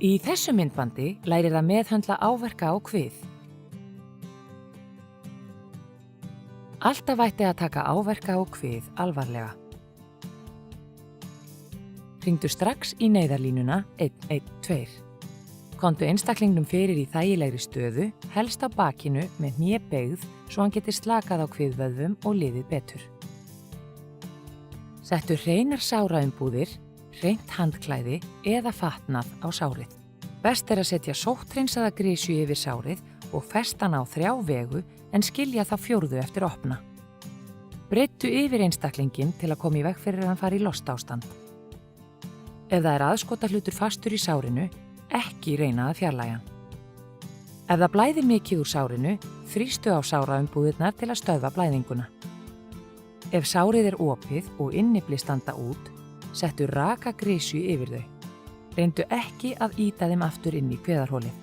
Í þessu myndbandi lærir að meðhöndla áverka á kvið. Alltaf ætti að taka áverka á kvið alvarlega. Hringdu strax í neyðarlínuna 112. Komdu einstaklingnum fyrir í þægilegri stöðu, helst á bakinu með hné beygð svo hann geti slakað á kviðvöðvum og liðið betur. Settu hreinar sáraumbúðir, hreint handklæði eða fatnað á sárið. Best að setja sótthreinsaða grisju yfir sárið og festa hann á 3 vegu en skilja þá 4. eftir opna. Breyttu yfir einstaklinginn til að koma í veg fyrir að hann fari í lostástand. Ef það er aðskotahlutur fastur í sárinu, ekki reyna að fjarlægja hann. Ef það blæðir mikið úr sárinu, þrýstu á sáraumbúðirnar til að stöðva blæðinguna. Ef sárið er opið og innifli standa út, settu raka grisju yfir þau. Reyndu ekki að ýta þeim aftur inn í kviðarholið.